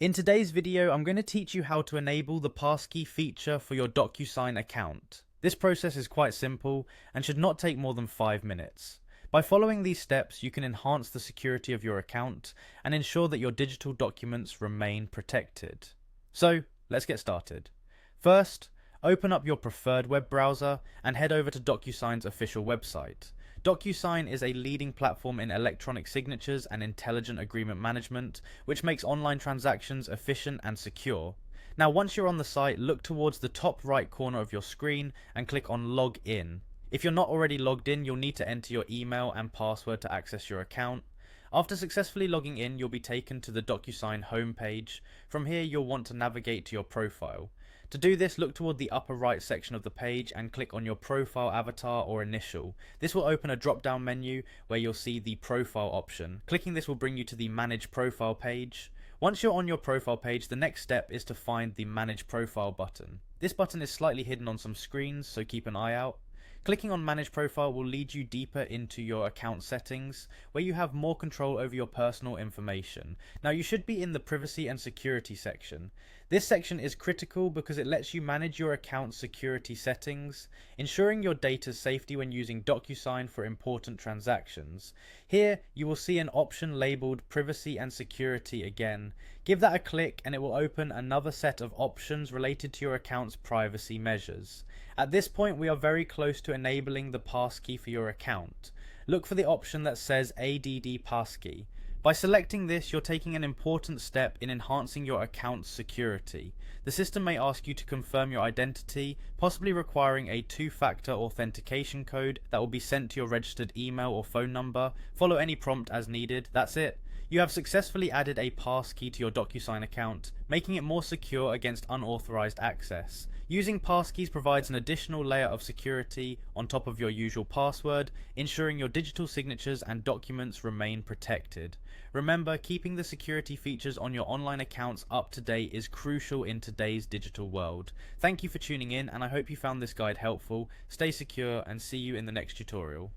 In today's video, I'm going to teach you how to enable the Passkey feature for your Docusign account. This process is quite simple and should not take more than 5 minutes. By following these steps, you can enhance the security of your account and ensure that your digital documents remain protected. So, let's get started. First, open up your preferred web browser and head over to Docusign's official website. Docusign is a leading platform in electronic signatures and intelligent agreement management, which makes online transactions efficient and secure. Now, once you're on the site, look towards the top right corner of your screen and click on Log In. If you're not already logged in, you'll need to enter your email and password to access your account. After successfully logging in, you'll be taken to the Docusign homepage. From here, you'll want to navigate to your profile. To do this, look toward the upper right section of the page and click on your profile avatar or initial. This will open a drop-down menu where you'll see the profile option. Clicking this will bring you to the Manage Profile page. Once you're on your profile page, the next step is to find the Manage Profile button. This button is slightly hidden on some screens, so keep an eye out. Clicking on Manage Profile will lead you deeper into your account settings, where you have more control over your personal information. Now, you should be in the Privacy and Security section. This section is critical because it lets you manage your account's security settings, ensuring your data's safety when using Docusign for important transactions. Here, you will see an option labeled Privacy and Security again. Give that a click and it will open another set of options related to your account's privacy measures. At this point, we are very close to enabling the passkey for your account. Look for the option that says ADD Passkey. By selecting this, you're taking an important step in enhancing your account's security. The system may ask you to confirm your identity, possibly requiring a two-factor authentication code that will be sent to your registered email or phone number. Follow any prompt as needed. That's it. You have successfully added a passkey to your Docusign account, making it more secure against unauthorized access. Using passkeys provides an additional layer of security on top of your usual password, ensuring your digital signatures and documents remain protected. Remember, keeping the security features on your online accounts up to date is crucial in today's digital world. Thank you for tuning in, and I hope you found this guide helpful. Stay secure and see you in the next tutorial.